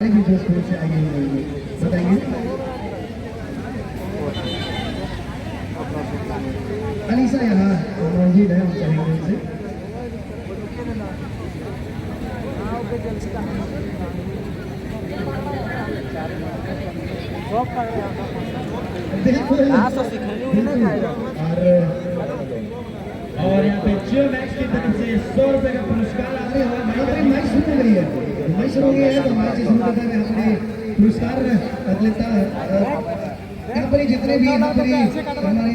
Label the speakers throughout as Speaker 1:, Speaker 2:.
Speaker 1: जो स्कूल से आगे बताइए। अलीसा यहाँ मौजूद है, हम चाहेंगे उनसे। और यहाँ पे जियो मैक्स की तरफ से 100 रुपए का पुरस्कार आते हुए मैच शुरू हो गई है। मैच शुरू हो गई है तो मैच शुरू करते हुए हमने पुरस्कार लेता है। यहाँ पर जितने भी यहाँ पर हमारे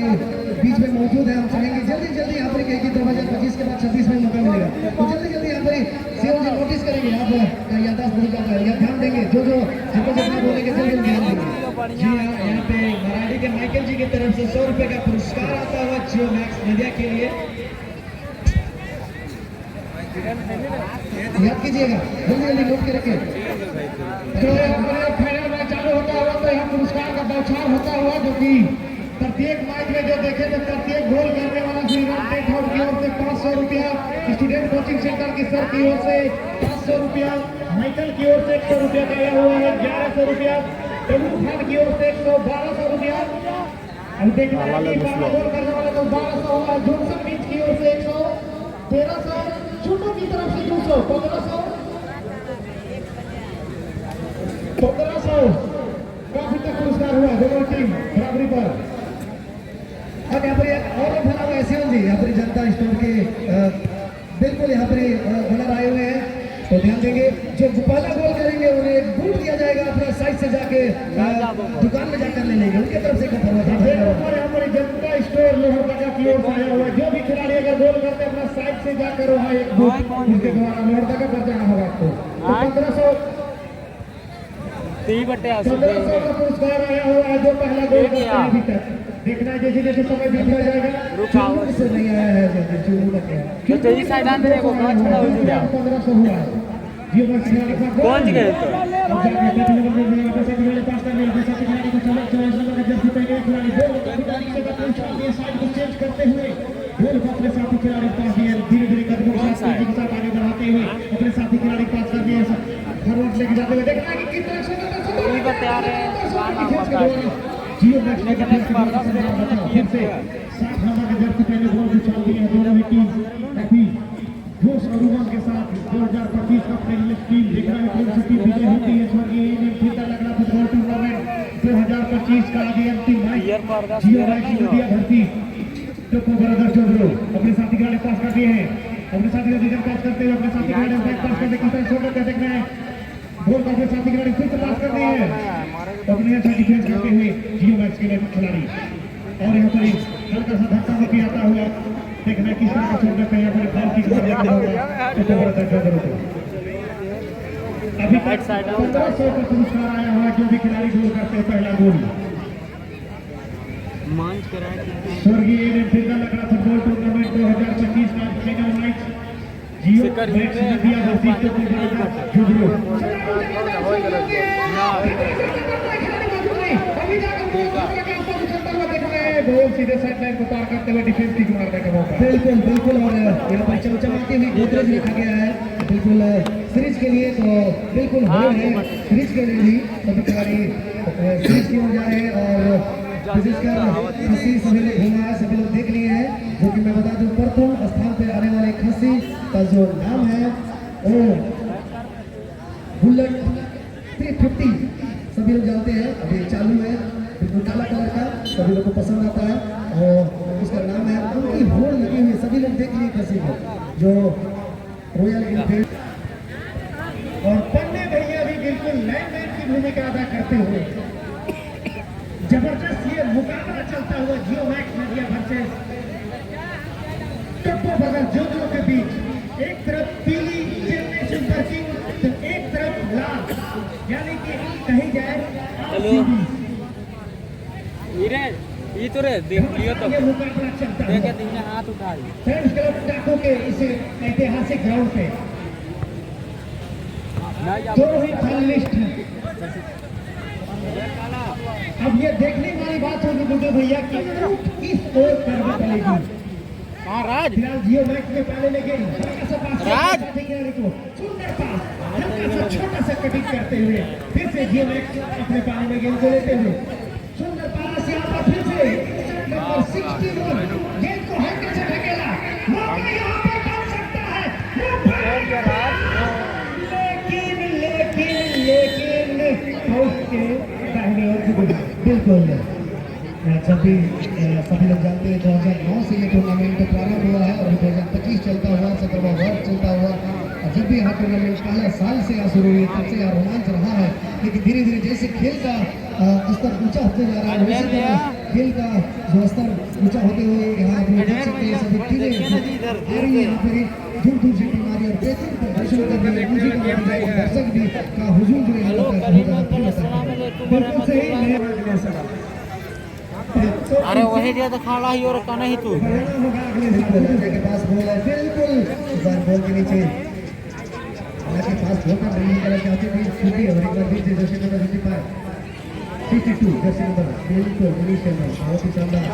Speaker 1: बीच में मौजूद है, हम चाहेंगे जल्दी जल्दी यहाँ पर 2025 के बाद 26 में मौका मिलेगा, तो जल्दी जल्दी यहाँ पर सीएम जी नोटिस करेंगे, आप याददाश्त नहीं कर या ध्यान देंगे, जो जितना बोलेंगे जल्दी ध्यान देंगे। जी हाँ, यहाँ पे मराठी के माइकल जी की तरफ से 100 रुपए का पुरस्कार आता हुआ जियो मैक्स मीडिया के लिए। याद कीजिएगा, जल्दी जल्दी नोट करके। तो फाइनल मैच चालू होता हुआ तो यहाँ पुरस्कार का बौछार होता हुआ, जो कि प्रत्येक मैच में जो देखे तो प्रत्येक गोल करने वाला श्रीराम टेट हाउस की ओर से 500 रुपया, स्टूडेंट कोचिंग सेंटर की सर की ओर से 500 रुपया, माइकल की ओर से 100 रुपया दिया हुआ है, 1100 रुपया, खान की ओर से 1200 रुपया, गोल करने वाले तो 1200 हुआ, जॉनसन बीच की ओर से 100, 1300, छोटों की तरफ से 200, 1500 काफी तक पुरस्कार हुआ दोनों टीम बराबरी पर। अब यहाँ पर और भला हुआ एसएल जी यहाँ पर जनता स्टोर के बिल्कुल यहाँ पर ओनर आए हुए हैं, तो ध्यान देंगे जो पहला गोल करेंगे उन्हें बूट दिया जाएगा, अपना साइड से जाके दुकान में जाकर ले लेंगे, उनके तरफ से यहाँ पर जनता स्टोर लोहरदगा की ओर से आया हुआ है। जो भी खिलाड़ी अगर गोल करते अपना साइड से जाकर वहाँ एक बूट उनके द्वारा लोहरदगा पर जाना होगा आपको। 1500 का पुरस्कार आया हुआ है, जो पहला गोल करते हैं अभी तक। देखना है जैसे जैसे समय बीतता जाएगा, से नहीं आया है जो तेरी साइड आंदे को मैच खड़ा हो गया 1500 हुआ है। ये मैच खिलाड़ी का कौन जी गए तो जर्सी पहने खिलाड़ी गोल साइड को चेंज करते हुए गोल को अपने साथी खिलाड़ी पास दिए, धीरे धीरे कदमों के साथ आगे बढ़ाते हुए अपने साथी खिलाड़ी पास कर दिए, फॉरवर्ड लेके जाते हुए देखना है कि कितना तैयार है जियो मैक्स में फिर से 7 नंबर के जर्सी पहले गोल उछाल दिए हैं दोनों ही टीम। अभी जोश और उमंग के साथ 2025 का फाइनलिस्ट टीम देखना है कौन सी टीम विजय होती है। स्वर्गीय फीता लगड़ा फुटबॉल टूर्नामेंट 2025 का आगे अंतिम मैच जियो मैक्स मीडिया भर्ती टप्पू ब्रदर्स जोधरो अपने साथी खिलाड़ी पास कर दिए हैं, अपने साथी को डिजन पास करते हुए अपने साथी खिलाड़ी पास करते किस तरह छोड़ कर देखना है, गोल का अपने साथी खिलाड़ी फिर से पास कर दिए हैं, अपने अच्छा डिफेंस करते हुए जियो मैक्स के खिलाड़ी। और यहाँ पर हल्का सा धक्का मुक्की आता हुआ देखना किस तरह का छोड़ करते हैं, यहाँ पर बॉल किक मार जाता होगा टप्पू ब्रदर्स जोधरो को। अभी 1500 का पुरस्कार आया हुआ, जो भी खिलाड़ी गोल करते हैं पहला गोल स्वर्गीय फीता लगड़ा फुटबॉल टूर्नामेंट 2025 का फाइनल मैच जियो मैक्स मीडिया भर्ती टप्पू ब्रदर्स जोधरो। गोल सीधे साइड लाइन को पार करते हुए डिफेंस किक मारने का मौका। बिल्कुल बिल्कुल, और यहाँ पर चमचमाती हुई गोदरेज लिखा गया है बिल्कुल सीरीज के लिए, तो बिल्कुल हो है सीरीज के लिए भी सभी खिलाड़ी सीरीज की ओर जा रहे हैं। और विशेषकर खस्सी सभी लोग घूमा है, सभी लोग देख लिए हैं, जो कि मैं बता दूं प्रथम स्थान पर आने वाले खस्सी का जो नाम है वो बुलेट 350 सभी लोग जानते हैं, अभी चालू है, बिल्कुल काला कलर का, सभी लोग को पसंद आता है और उसका नाम है, उनकी होड़ लगी हुई सभी लोग देख लिए खस्सी को जो रॉयल एनफील्ड। और पन्ने भैया भी बिल्कुल लाइनमैन की भूमिका अदा करते हुए जबरदस्त ये मुकाबला चलता हुआ Jio max media versus Tappu brothers जोधरो के बीच। एक तरफ पीली चेन्नई सुपर किंग तो एक तरफ लाल, यानी कि कहीं जाए
Speaker 2: ये तो रे देख लियो तो
Speaker 1: ये मुकाबला चलता है।
Speaker 2: देखे तुमने हाथ उठा लिया
Speaker 1: फ्रेंड्स क्लब टाको के इस ऐतिहासिक ग्राउंड पे दोनों ही फाइनलिस्ट हैं। अब ये देखने वाली बात होगी मुझे भैया कि किस ओर करना पड़ेगी।
Speaker 2: राज
Speaker 1: फिलहाल जियो मैक्स में पहले लेकिन
Speaker 2: राज।
Speaker 1: खिलाड़ी को सुंदर पास हल्का सा छोटा सा कटिंग करते हुए फिर से जियो मैक्स अपने पानी में गेंद को लेते हुए सुंदर पास यहाँ पर फिर से नंबर 61 गेंद को हल्के से ढकेला मौका यहाँ पर बन सकता है लेकिन ओके दाहिने ओर की गुड बिल्कुल जब भी सभी लोग जानते हैं 2009 से ये टूर्नामेंट प्रारंभ हुआ है और 2025 चलता हुआ 17वां वर्ष चलता हुआ और जब भी यहाँ टूर्नामेंट पहला साल से यहाँ शुरू हुई तब से यहाँ रोमांच रहा है लेकिन धीरे धीरे जैसे खेल का स्तर ऊंचा होते जा रहा है वैसे खेल का जो स्तर ऊंचा होते हुए यहाँ आप लोग देख सकते हैं सभी टीमें आ रही है यहाँ पर दूर दूर से टीम आ रही है और बेहतरीन प्रदर्शन कर रही है म्यूजिक का दर्शक भी का हुजूम जो है बिल्कुल सही
Speaker 2: अरे वही दिया तो खाला ही और का नहीं तू
Speaker 1: के पास बॉल है बिल्कुल बार बॉल के नीचे हालांकि पास होकर नहीं निकलना चाहते थे छुट्टी और एक बार फिर से जर्सी नंबर 52 जर्सी नंबर बिल्कुल मनीष शर्मा बहुत ही शानदार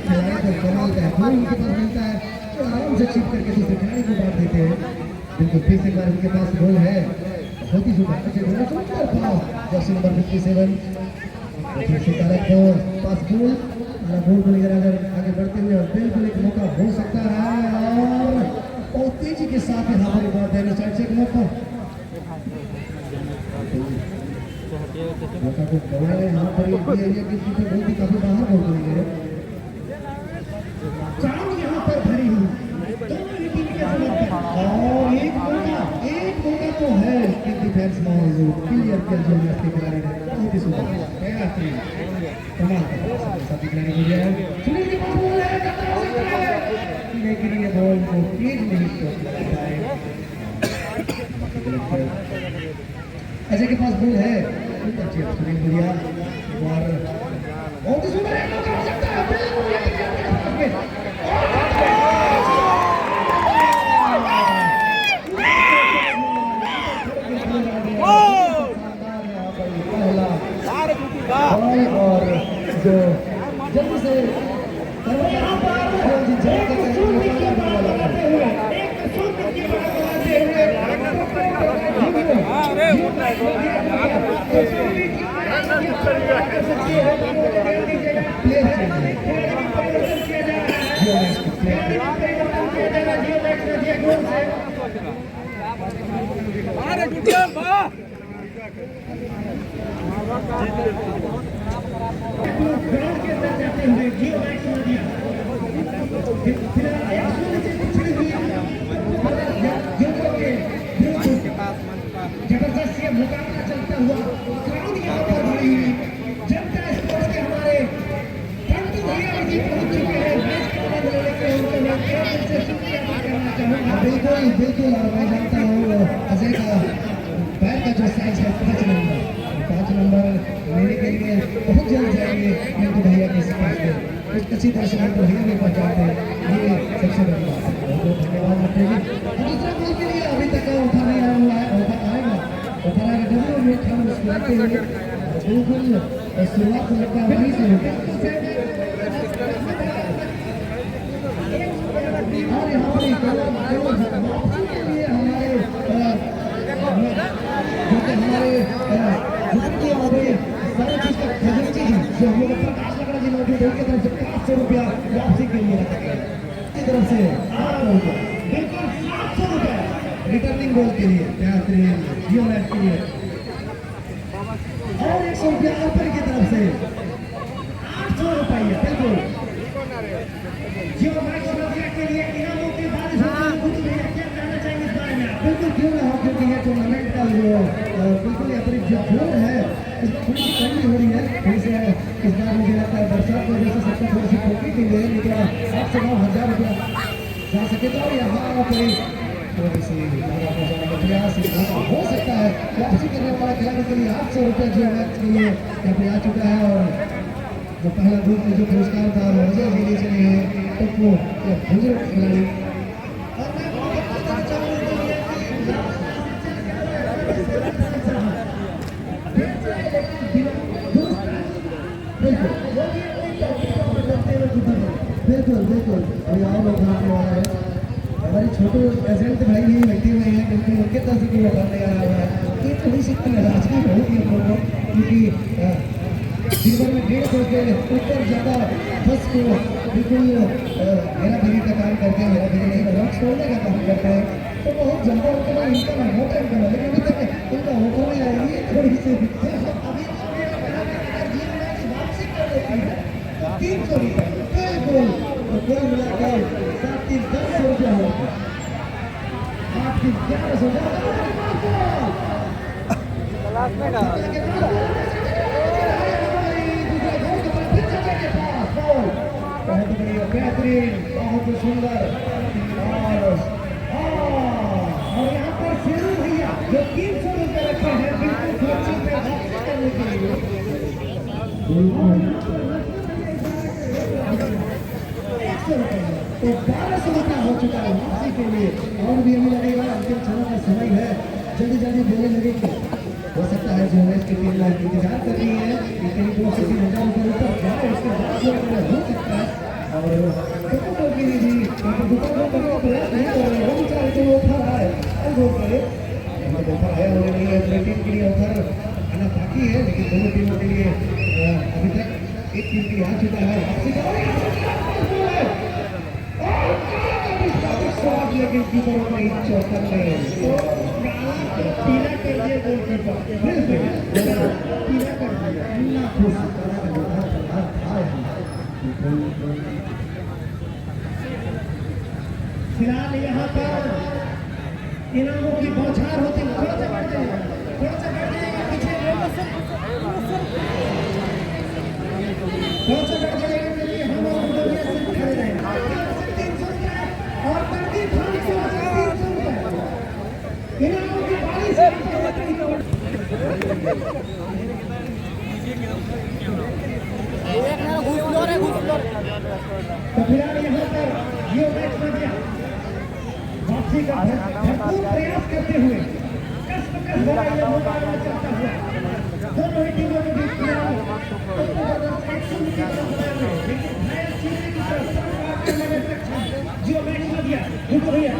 Speaker 1: खिलाड़ी को कमाल का है बॉल उनके पास मिलता है तो आराम से छिप करके दूसरे खिलाड़ी को बांट देते हैं बिल्कुल फिर से बार उनके पास बॉल है बहुत ही सुंदर पास जर्सी नंबर 57 फिर से पास बॉल बॉल को लेकर अगर आगे बढ़ते हुए और बिल्कुल एक मौका हो सकता है और बहुत तेजी के साथ यहाँ पर बात है साइड से एक मौका को गवाए यहाँ पर एरिया के पीछे बॉल भी काफी बाहर बॉल को लेकर चांद यहाँ पर भरी हुई दोनों ही टीम के समर्थन और एक मौका तो है कि डिफेंस मौजूद क्लियर किया जो के खिलाड़ी ने बहुत ही सुंदर कमाल का साथी खिलाड़ी हो गया है सुनील के पास बॉल है लेकिन ये बॉल को तेज नहीं कर पाए अजय के पास बॉल है सुनील बुढ़िया और बहुत ही सुंदर हो सकता है और जो जल्दी से ग्राउंड के अंदर जाते हुए जियो मैक्स ने दिया जबरदस्त ये मुकाबला चलता हुआ क्राउड यहाँ पर भरी हुई जनता स्पोर्ट्स के हमारे पंतु भैया जी पहुंच चुके हैं मैच का आनंद लेने के लिए उनका मैं एक दिन से शुक्रिया अदा करना चाहूँगा बिल्कुल और मैं जानता हूँ अजय का पैर का जो साइज है 5 नंबर लेने के लिए बहुत जल्द जाएंगे पंतु भैया के पास में कुछ अच्छी तरह से पंतु भैया भी पहुँचाते हैं ये सबसे बड़ी बात है बहुत धन्यवाद आपके लिए दूसरा बॉल के लिए अभी तक उठा नहीं आया हुआ है उठा आएगा डब्ल्यू में हम मुस्कुराते हुए बिल्कुल शुरुआत तो लगता है वहीं से होगा और यहाँ पर हमारे सारी चीज का खजांची जी जो हम लोग प्रकाश लकड़ा जी मौजूद है उनकी तरफ से 500 रुपया वापसी के लिए रखा गया की तरफ से बिल्कुल 700 रुपया रिटर्निंग बॉल के लिए बेहतरीन जियो मैच के लिए और 100 रुपया ऊपर की तरफ से 800 रुपया बिल्कुल जियो मैच के लिए इनामों के बाद कुछ भी क्या कहना चाहिए इस बारे में बिल्कुल क्यों ना हो क्योंकि ये टूर्नामेंट का जो बिल्कुल अपनी जो जोर है इसमें थोड़ी सी कमी हो रही है थोड़ी सी इस बार मुझे लगता है बरसात की वजह से सबको थोड़ी सी खोटी की गई लेकिन 8 से 9,000 रुपया जा सके तो यहाँ पर थोड़ी सी प्रयास हो सकता है वापसी करने वाला खिलाड़ी के लिए 800 रुपया जो मैच के लिए यहाँ पे आ चुका है और जो पहला ग्रुप में जो पुरस्कार था वो अजय जी ले चले हैं तो वो बुजुर्ग खिलाड़ी बिल्कुल अभी और लोग आने वाला है हमारे छोटे प्रेजेंट भाई भी बैठे हुए हैं क्योंकि उनके तरफ से भी ऑफर नहीं आया हुआ है। ये थोड़ी सी नाराजगी होगी हम लोगों को क्योंकि जीवन में 150 के ऊपर ज़्यादा बस को बिल्कुल मेरा बेरी का काम करते हैं, मेरा बेरी नहीं बना छोड़ने का काम करते हैं, तो बहुत ज़्यादा उनका इनका मोटा करना, लेकिन अभी तक उनका होकर नहीं आया। ये थोड़ी सी अभी वापसी कर देती है तो 300 रुपये बिल्कुल, तो कुल मिलाकर 7-10 रुपया होगा, 8-11 बहुत बढ़िया, बेहतरीन, बहुत सुंदर। और यहाँ पर शेरू भैया जो 300 रुपये रखे हैं बिल्कुल कोची पे वापसी करने के लिए, 100 रुपये तो 1200 रुपया हो चुका है वापसी के लिए। और भी अभी लगेगा, अंतिम क्षणों का समय है, जल्दी जल्दी बोलने लगेंगे। हो सकता है जो है इसकी टीम इंतजार कर रही है कि कहीं 2 से 3 हज़ार रुपये ऊपर जाए, उसके बाद जो हो सकता है। और दुकानों के लिए भी दुकानों करने का प्रयास नहीं कर रहे हैं, वो बेचारे जो ऑफर आए अब हो गए, ऑफर आया हुआ नहीं है, अपनी टीम के लिए ऑफर आना बाकी है, लेकिन दोनों टीमों के लिए अभी तक एक टीम की आ चुका है वापसी का, लेकिन कीपर नहीं चौकर में पीला कर दिया गोलकीपर, पीला कर दिया खुश। फिलहाल यहाँ पर इनामों की बौछार होती है, थोड़ा सा बढ़ जाएगा, थोड़ा सा बढ़ जाएगा, पीछे थोड़ा सा बढ़ जाएगा, चलिए हम लोग खड़े रहेंगे। 300 रुपये और तरतीब खाने से 300 रुपये इनामों की बारी से तो फिलहाल यहाँ पर जियो मैक्स में गया वापसी का भरपूर प्रयास करते हुए कस भरा मुकाबला चलता हुआ दोनों ही टीमों के बीच फिलहाल एक्शन की तरफ बढ़ रहे, लेकिन घायल चीनी की तरफ संवाद करने में सक्षम जियो मैक्स में गया। रुको भैया,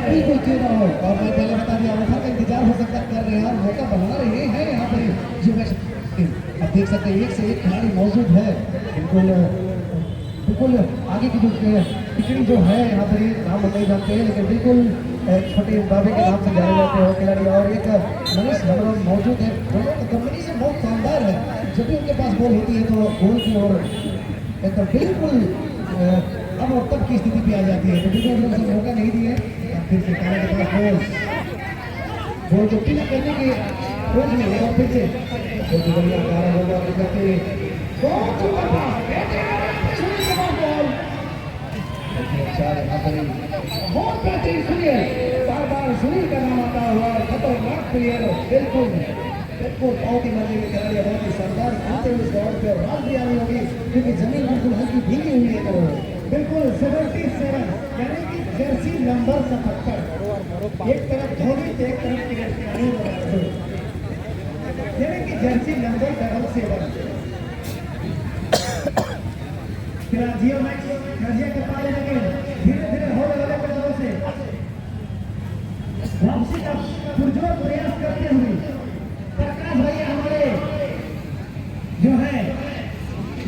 Speaker 1: बिल्कुल क्यों ना हो, और मैं पहले बता दिया ऑफर का इंतजार हो सकता कर रहे हैं और मौका बना रहे हैं यहाँ पर जियो मैक्स। अब देख सकते हैं एक से एक खिलाड़ी मौजूद है, बिल्कुल आगे की टिकड़ी जो है यहाँ पर नाम नहीं जानते हैं, लेकिन बिल्कुल छोटे बाबे के नाम से जाने जाते हैं खिलाड़ी। और एक मनीष भगवान मौजूद है, दोनों का कॉम्बिनेशन बहुत शानदार है, जब भी उनके पास बॉल होती है तो गोल की ओर बिल्कुल अब और तब की स्थिति पे आ जाती है, तो बिल्कुल उसे मौका नहीं दिए। फिर से काला के पास बॉल को पीला करने के कोच ने लगा, फिर से बढ़िया काला होगा करके बहुत बेहतरीन सुनिए, बार बार सुनील का नाम आता हुआ खतरनाक प्लेयर, बिल्कुल बिल्कुल बहुत ही मजे में खिलाड़ी, बहुत ही शानदार खेलते हुए इस दौर पर रात भी आनी होगी क्योंकि जमीन बिल्कुल हल्की भीगी हुई है। तो बिल्कुल 77 यानी कि जर्सी नंबर 77, एक तरफ धोनी तो एक तरफ क्रिस्टियानो रोनाल्डो, यानी कि जर्सी नंबर 77। जियो मैक्स रजिया के पाले लगे, धीरे धीरे होने वाले कदमों से वापसी का पुरजोर प्रयास करते हुए प्रकाश भैया हमारे जो है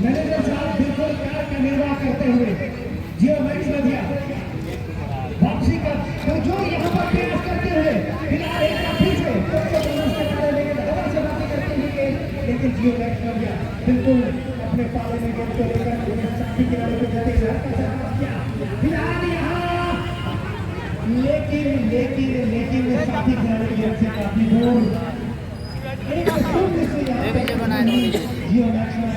Speaker 1: मैनेजर साहब बिल्कुल कार का निर्वाह करते हुए जियो मैक्स रजिया वापसी का पुरजोर यहाँ पर प्रयास करते हुए फिलहाल एक बार फिर से दवा से बातें करते हुए, लेकिन जियो मैक्स रजिया बिल्कुल अपने पाले में गेंद को लेकर साथी खिलाड़ी को जाते फिलहाल यहाँ, लेकिन साथी खिलाड़ी गेंद से काफी दूर, एक शून्य से यहाँ जियो मैक्स में